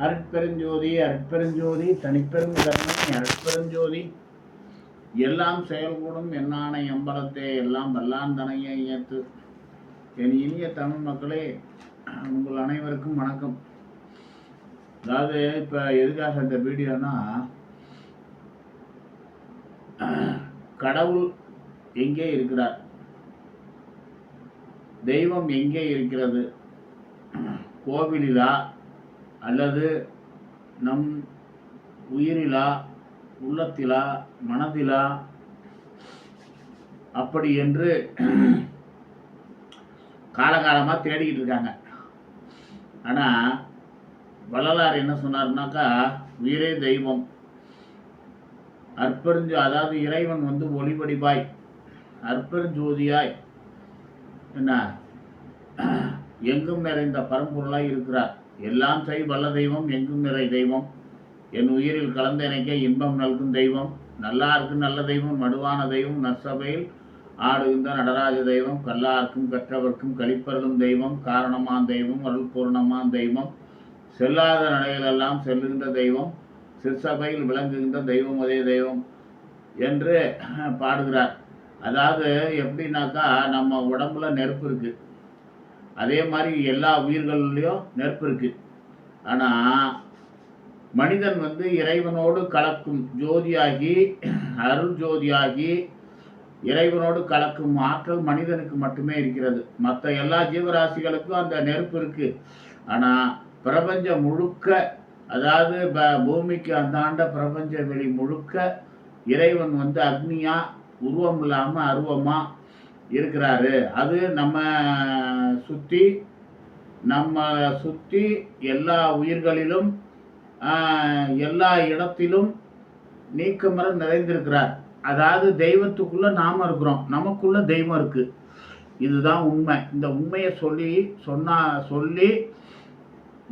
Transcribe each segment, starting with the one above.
அருட்பெருஞ்சோதி அருட்பெருஞ்சோதி தனிப்பெரும் கருணை அருட்பெருஞ்சோதி எல்லாம் செயல்கூடும் என்னானை எம்பலத்தே எல்லாம் வல்லான் தனையை ஏற்று. என் இனிய தமிழ் மக்களே, உங்கள் அனைவருக்கும் வணக்கம். அதாவது இப்போ எதுக்காக இந்த வீடியோனா, கடவுள் எங்கே இருக்கிறார், தெய்வம் எங்கே இருக்கிறது, கோவிலிலா அல்லது நம் உயிரிலா, உள்ளத்திலா, மனதிலா, அப்படி என்று காலகாலமாக தேடிக்கிட்டு இருக்காங்க. ஆனால் வள்ளலார் என்ன சொன்னார்னாக்கா, உயிரே தெய்வம், அதாவது இறைவன் ஒளிவடிவாய் அற்பெருஞ்சோதியாய் என்ன எங்கும் நிறைந்த பரம்பொருளாய் இருக்கிறார். எல்லாம் செய் வல்ல தெய்வம், எங்கும் நிறை தெய்வம், என் உயிரில் கலந்து இணைக்க இன்பம் நல்கும் தெய்வம், நல்லாருக்கும் நல்ல தெய்வம், மடுவான தெய்வம், நற்சபையில் ஆடுகின்ற நடராஜ தெய்வம், கல்லாருக்கும் கற்றவர்க்கும் கழிப்பருளும் தெய்வம், காரணமான் தெய்வம், அருள் பூர்ணமான் தெய்வம், செல்லாத நடைகளெல்லாம் செல்லுகின்ற தெய்வம், சிற்சபையில் விளங்குகின்ற தெய்வம் அதே தெய்வம் என்று பாடுகிறார். அதாவது எப்படின்னாக்கா, நம்ம உடம்புல நெருப்பு இருக்கு, அதே மாதிரி எல்லா உயிர்கள்லையும் நெருப்பு இருக்கு. ஆனால் மனிதன் இறைவனோடு கலக்கும் ஜோதியாகி, அருள் ஜோதியாகி இறைவனோடு கலக்கும் ஆற்றல் மனிதனுக்கு மட்டுமே இருக்கிறது. மற்ற எல்லா ஜீவராசிகளுக்கும் அந்த நெருப்பு இருக்கு. ஆனால் பிரபஞ்சம் முழுக்க, அதாவது பூமிக்கு அந்தாண்ட பிரபஞ்ச வெளி முழுக்க இறைவன் அக்னியா, உருவம் இல்லாமல் அருவமா இருக்கிறாரு. அது நம்ம சுற்றி எல்லா உயிர்களிலும் எல்லா இடத்திலும் நீக்கமர நிறைந்திருக்கிறார். அதாவது தெய்வத்துக்குள்ள நாம இருக்கிறோம், நமக்குள்ள தெய்வம் இருக்கு. இதுதான் உண்மை. இந்த உண்மையை சொல்லி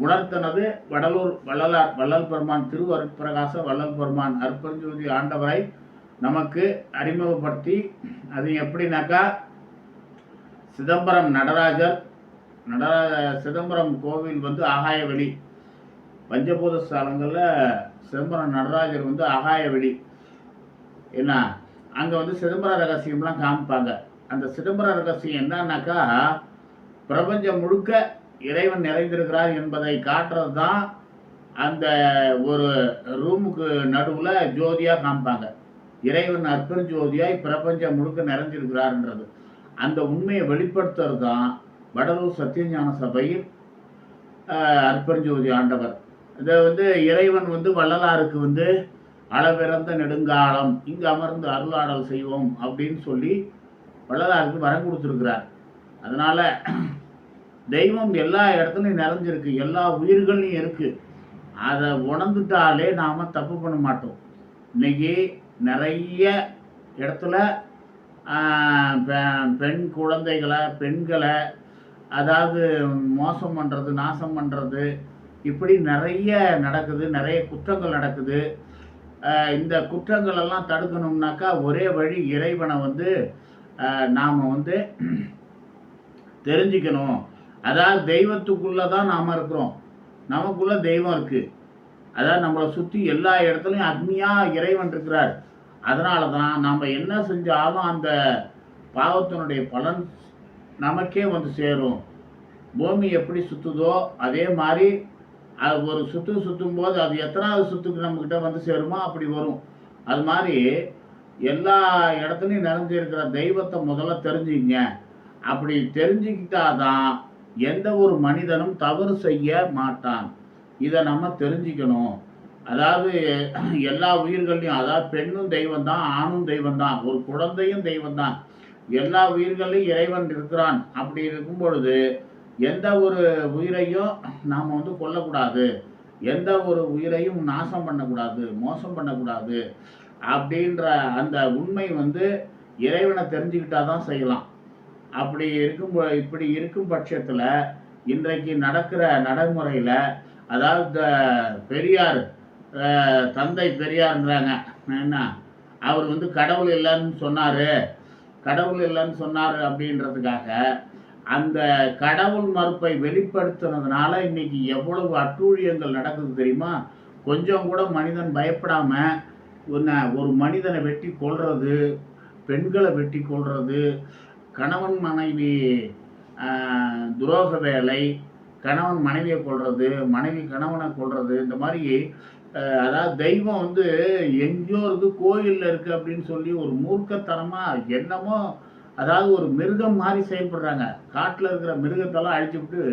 உணர்த்தினது வள்ளல் பெருமான், திருவருட்பிரகாச வள்ளல் பெருமான் அற்பெருஞ்சோதி ஆண்டவரை நமக்கு அறிமுகப்படுத்தி. அது எப்படின்னாக்கா, சிதம்பரம் சிதம்பரம் கோவில் ஆகாய வெளி, பஞ்சபூத ஸ்தலங்களில் சிதம்பரம் நடராஜர் ஆகாய வெளி என்ன, அங்கே சிதம்பர ரகசியம்லாம் காமிப்பாங்க. அந்த சிதம்பர ரகசியம் என்னன்னாக்கா, பிரபஞ்சம் முழுக்க இறைவன் நிறைந்திருக்கிறார் என்பதை காட்டுறது தான். அந்த ஒரு ரூமுக்கு நடுவில் ஜோதியாக காமிப்பாங்க, இறைவன் அற்பெருஞ்சோதியாய் பிரபஞ்சம் முழுக்க நிறைஞ்சிருக்கிறார்ன்றது. அந்த உண்மையை வெளிப்படுத்துறது தான் வடலூர் சத்தியஞான சபையில் அற்பெருஞ்சோதி ஆண்டவர். இதை இறைவன் வள்ளலாருக்கு அளவிறந்த நெடுங்காலம் இங்கு அமர்ந்து அருளாடல் செய்வோம் அப்படின்னு சொல்லி வள்ளலாருக்கு வரம் கொடுத்துருக்கிறார். அதனால தெய்வம் எல்லா இடத்துலையும் நிறைஞ்சிருக்கு, எல்லா உயிர்களையும் இருக்கு. அதை உணர்ந்துட்டாலே நாம தப்பு பண்ண மாட்டோம். இன்னைக்கு நிறைய இடத்துல பெண் குழந்தைகளை, பெண்களை அதாவது மோசம் பண்ணுறது, நாசம் பண்ணுறது, இப்படி நிறைய நடக்குது, நிறைய குற்றங்கள் நடக்குது. இந்த குற்றங்கள் எல்லாம் தடுக்கணும்னாக்கா ஒரே வழி, இறைவனை நாம் தெரிஞ்சுக்கணும். அதாவது தெய்வத்துக்குள்ளே தான் நாம் இருக்கிறோம், நமக்குள்ள தெய்வம் இருக்குது. அதாவது நம்மளை சுற்றி எல்லா இடத்துலையும் அக்னியாக இறைவன் இருக்கிறார். அதனால தான் நம்ம என்ன செஞ்சாலும் அந்த பாவத்தினுடைய பலன் நமக்கே சேரும். பூமி எப்படி சுற்றுதோ அதே மாதிரி அது ஒரு சுற்றும் போது அது எத்தனாவது சுற்றுக்கு நம்மக்கிட்ட சேருமோ அப்படி வரும். அது மாதிரி எல்லா இடத்துலையும் நிறைஞ்சிருக்கிற தெய்வத்தை முதல்ல தெரிஞ்சுங்க. அப்படி தெரிஞ்சுக்கிட்டாதான் எந்த ஒரு மனிதனும் தவறு செய்ய மாட்டான். இதை நம்ம தெரிஞ்சுக்கணும். அதாவது எல்லா உயிர்களையும், அதாவது பெண்ணும் தெய்வம் தான், ஆணும் தெய்வம் தான், ஒரு குழந்தையும் தெய்வம் தான், எல்லா உயிர்களையும் இறைவன் இருக்கிறான். அப்படி இருக்கும் பொழுது எந்த ஒரு உயிரையும் நாம் கொல்லக்கூடாது, எந்த ஒரு உயிரையும் நாசம் பண்ணக்கூடாது, மோசம் பண்ணக்கூடாது. அப்படின்ற அந்த உண்மை இறைவனை தெரிஞ்சுக்கிட்டாதான் செய்யலாம். இப்படி இருக்கும் பட்சத்தில் இன்றைக்கு நடக்கிற நடைமுறையில், அதாவது பெரியார், தந்தை பெரியார்ன்றாங்க என்ன, அவர் கடவுள் இல்லைன்னு சொன்னார் அப்படின்றதுக்காக அந்த கடவுள் மறுப்பை வெளிப்படுத்துனதுனால இன்னைக்கு எவ்வளவு அட்டூழியங்கள் நடக்குது தெரியுமா? கொஞ்சம் கூட மனிதன் பயப்படாம ஒரு மனிதனை வெட்டி கொல்றது, பெண்களை வெட்டி கொல்றது, கணவன் மனைவி துரோக வேலை, கணவன் மனைவியை கொல்றது, மனைவி கணவனை கொல்றது, இந்த மாதிரி அதாவது தெய்வம் வந்து எங்கேயோ இருக்கு, கோயிலில் இருக்கு அப்படின்னு சொல்லி ஒரு மூர்க்கத்தனமா என்னமோ, அதாவது ஒரு மிருகம் மாதிரி செயல்படுறாங்க. காட்டில் இருக்கிற மிருகத்தெல்லாம் அழிச்சுவிட்டு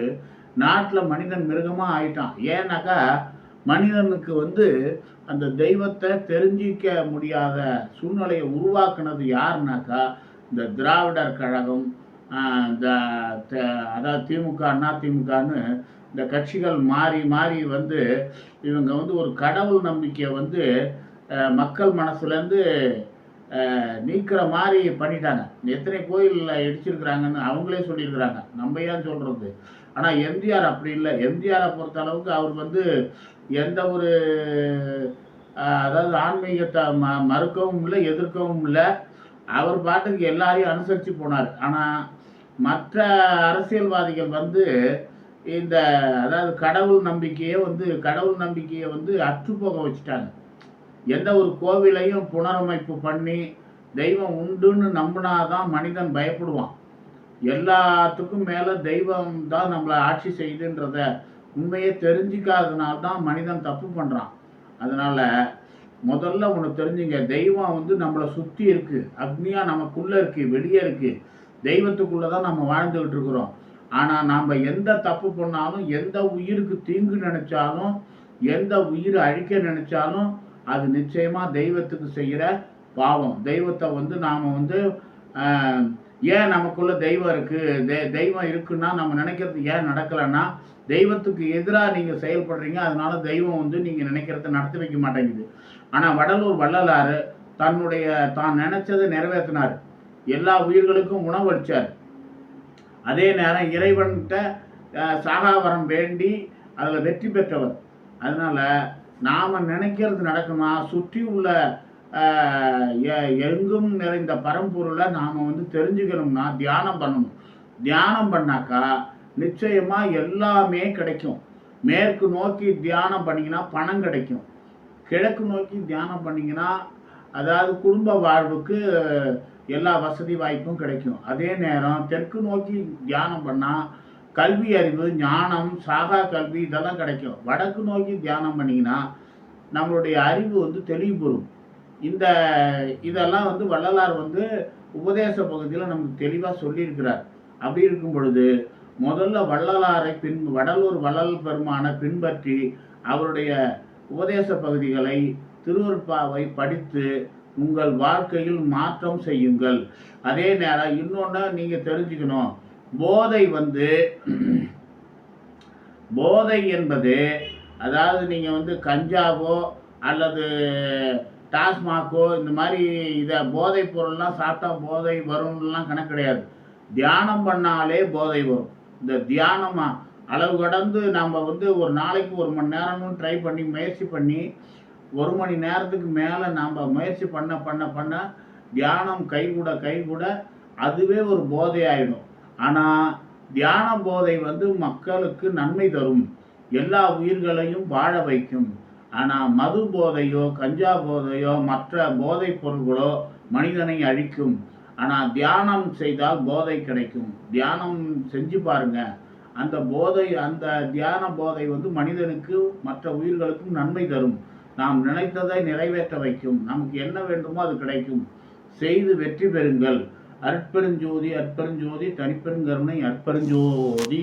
நாட்டில் மனிதன் மிருகமாக ஆயிட்டான். ஏன்னாக்கா மனிதனுக்கு வந்து அந்த தெய்வத்தை தெரிஞ்சிக்க முடியாத சூழ்நிலையை உருவாக்குனது யாருனாக்கா இந்த திராவிடர் கழகம், இந்த அதாவது திமுக, அதிமுகன்னு இந்த கட்சிகள் மாறி மாறி வந்து இவங்க வந்து ஒரு கடவுள் நம்பிக்கையை வந்து மக்கள் மனசுலேருந்து நீக்கிற மாதிரி பண்ணிட்டாங்க. எத்தனை கோயிலில் இடிச்சிருக்கிறாங்கன்னு அவங்களே சொல்லியிருக்கிறாங்க, நம்ம ஏன் சொல்கிறது. ஆனால் எம்ஜிஆர் அப்படி இல்லை. எம்ஜிஆரை பொறுத்த அளவுக்கு அவர் வந்து எந்த ஒரு அதாவது ஆன்மீகத்தை மறுக்கவும் இல்லை, எதிர்க்கவும் இல்லை. அவர் பாட்டுக்கு எல்லாரையும் அனுசரித்து போனார். ஆனால் மற்ற அரசியல்வாதிகள் வந்து இந்த அதாவது கடவுள் நம்பிக்கையை வந்து அற்றுப்போக வச்சுட்டாங்க. எந்த ஒரு கோவிலையும் புனரமைப்பு பண்ணி தெய்வம் உண்டுன்னு நம்பினாதான் மனிதன் பயப்படுவான். எல்லாத்துக்கும் மேலே தெய்வம் தான் நம்மளை ஆட்சி செய்யுதுன்றத உண்மையே தெரிஞ்சிக்காதனால்தான் மனிதன் தப்பு பண்ணுறான். அதனால் முதல்ல ஒன்று தெரிஞ்சுங்க, தெய்வம் வந்து நம்மளை சுற்றி இருக்குது, அக்னியாக நமக்குள்ளே இருக்குது, வெளியே இருக்குது. தெய்வத்துக்குள்ளே தான் நம்ம வாழ்ந்துக்கிட்டு இருக்கிறோம். ஆனால் நாம் எந்த தப்பு பண்ணாலும், எந்த உயிருக்கு தீங்கு நினச்சாலும், எந்த உயிரை அழிக்க நினச்சாலும் அது நிச்சயமாக தெய்வத்துக்கு செய்கிற பாவம். தெய்வத்தை வந்து நாம் வந்து ஏன் நமக்குள்ள தெய்வம் இருக்குது, தெய்வம் இருக்குன்னா நம்ம நினைக்கிறது ஏன் நடக்கலைன்னா தெய்வத்துக்கு எதிராக நீங்கள் செயல்படுறீங்க. அதனால தெய்வம் வந்து நீங்கள் நினைக்கிறத நடத்தி வைக்க மாட்டேங்குது. ஆனால் வடலூர் வள்ளலார் தான் நினைச்சதை நிறைவேற்றினார். எல்லா உயிர்களுக்கும் உணவளித்தார். அதே நேரம் இறைவன்கிட்ட சாகாவரம் வேண்டி அதில் வெற்றி பெற்றவர். அதனால் நாம் நினைக்கிறது நடக்குமா, சுற்றி உள்ள எங்கும் நிறைந்த பரம்பொருளை நாம் வந்து தெரிஞ்சுக்கணும்னா தியானம் பண்ணணும். தியானம் பண்ணாக்கா நிச்சயமாக எல்லாமே கிடைக்கும். மேற்கு நோக்கி தியானம் பண்ணிங்கன்னா பணம் கிடைக்கும். கிழக்கு நோக்கி தியானம் பண்ணிங்கன்னா அதாவது குடும்ப வாழ்வுக்கு எல்லா வசதி வாய்ப்பும் கிடைக்கும். அதே நேரம் தெற்கு நோக்கி தியானம் பண்ணால் கல்வி அறிவு, ஞானம், சாகா கல்வி இதெல்லாம் கிடைக்கும். வடக்கு நோக்கி தியானம் பண்ணிங்கன்னா நம்மளுடைய அறிவு வந்து தெளிவு பெறும். இதெல்லாம் வந்து வள்ளலார் வந்து உபதேச பகுதியில் நமக்கு தெளிவாக சொல்லியிருக்கிறார். அப்படி இருக்கும் பொழுது முதல்ல வள்ளலாரை வடலூர் வள்ளல் பெருமானை பின்பற்றி அவருடைய உபதேச பகுதிகளை, திருவருட்பாவை படித்து உங்கள் வாழ்க்கையில் மாற்றம் செய்யுங்கள். அதே நேரம் இன்னொன்று நீங்கள் தெரிஞ்சுக்கணும், போதை என்பது அதாவது நீங்கள் வந்து கஞ்சாவோ அல்லது டாஸ்மாகோ இந்த மாதிரி போதை பொருள்லாம் சாப்பிட்டா போதை வரும்லாம் கணக்கு கிடையாது. தியானம் பண்ணாலே போதை வரும். இந்த தியானம் அளவு கடந்து நம்ம வந்து ஒரு நாளைக்கு 1 மணி நேரம்னு ட்ரை பண்ணி முயற்சி பண்ணி 1 மணி நேரத்துக்கு மேலே நாம் முயற்சி பண்ண தியானம் கைகூட அதுவே ஒரு போதை ஆகிடும். ஆனால் தியான போதை வந்து மக்களுக்கு நன்மை தரும், எல்லா உயிர்களையும் வாழ வைக்கும். ஆனால் மது போதையோ, கஞ்சா போதையோ, மற்ற போதை பொருள்களோ மனிதனை அழிக்கும். ஆனால் தியானம் செய்தால் போதை கிடைக்கும். தியானம் செஞ்சு பாருங்க. அந்த தியான போதை வந்து மனிதனுக்கு மற்ற உயிர்களுக்கும் நன்மை தரும். நாம் நினைத்ததை நிறைவேற்ற வைக்கும். நமக்கு என்ன வேண்டுமோ அது கிடைக்கும். செய்து வெற்றி பெறுங்கள். அற்பெருஞ்சோதி, அற்பெருஞ்சோதி, தனிப்பெருங்கருணை, அற்பெருஞ்சோதி.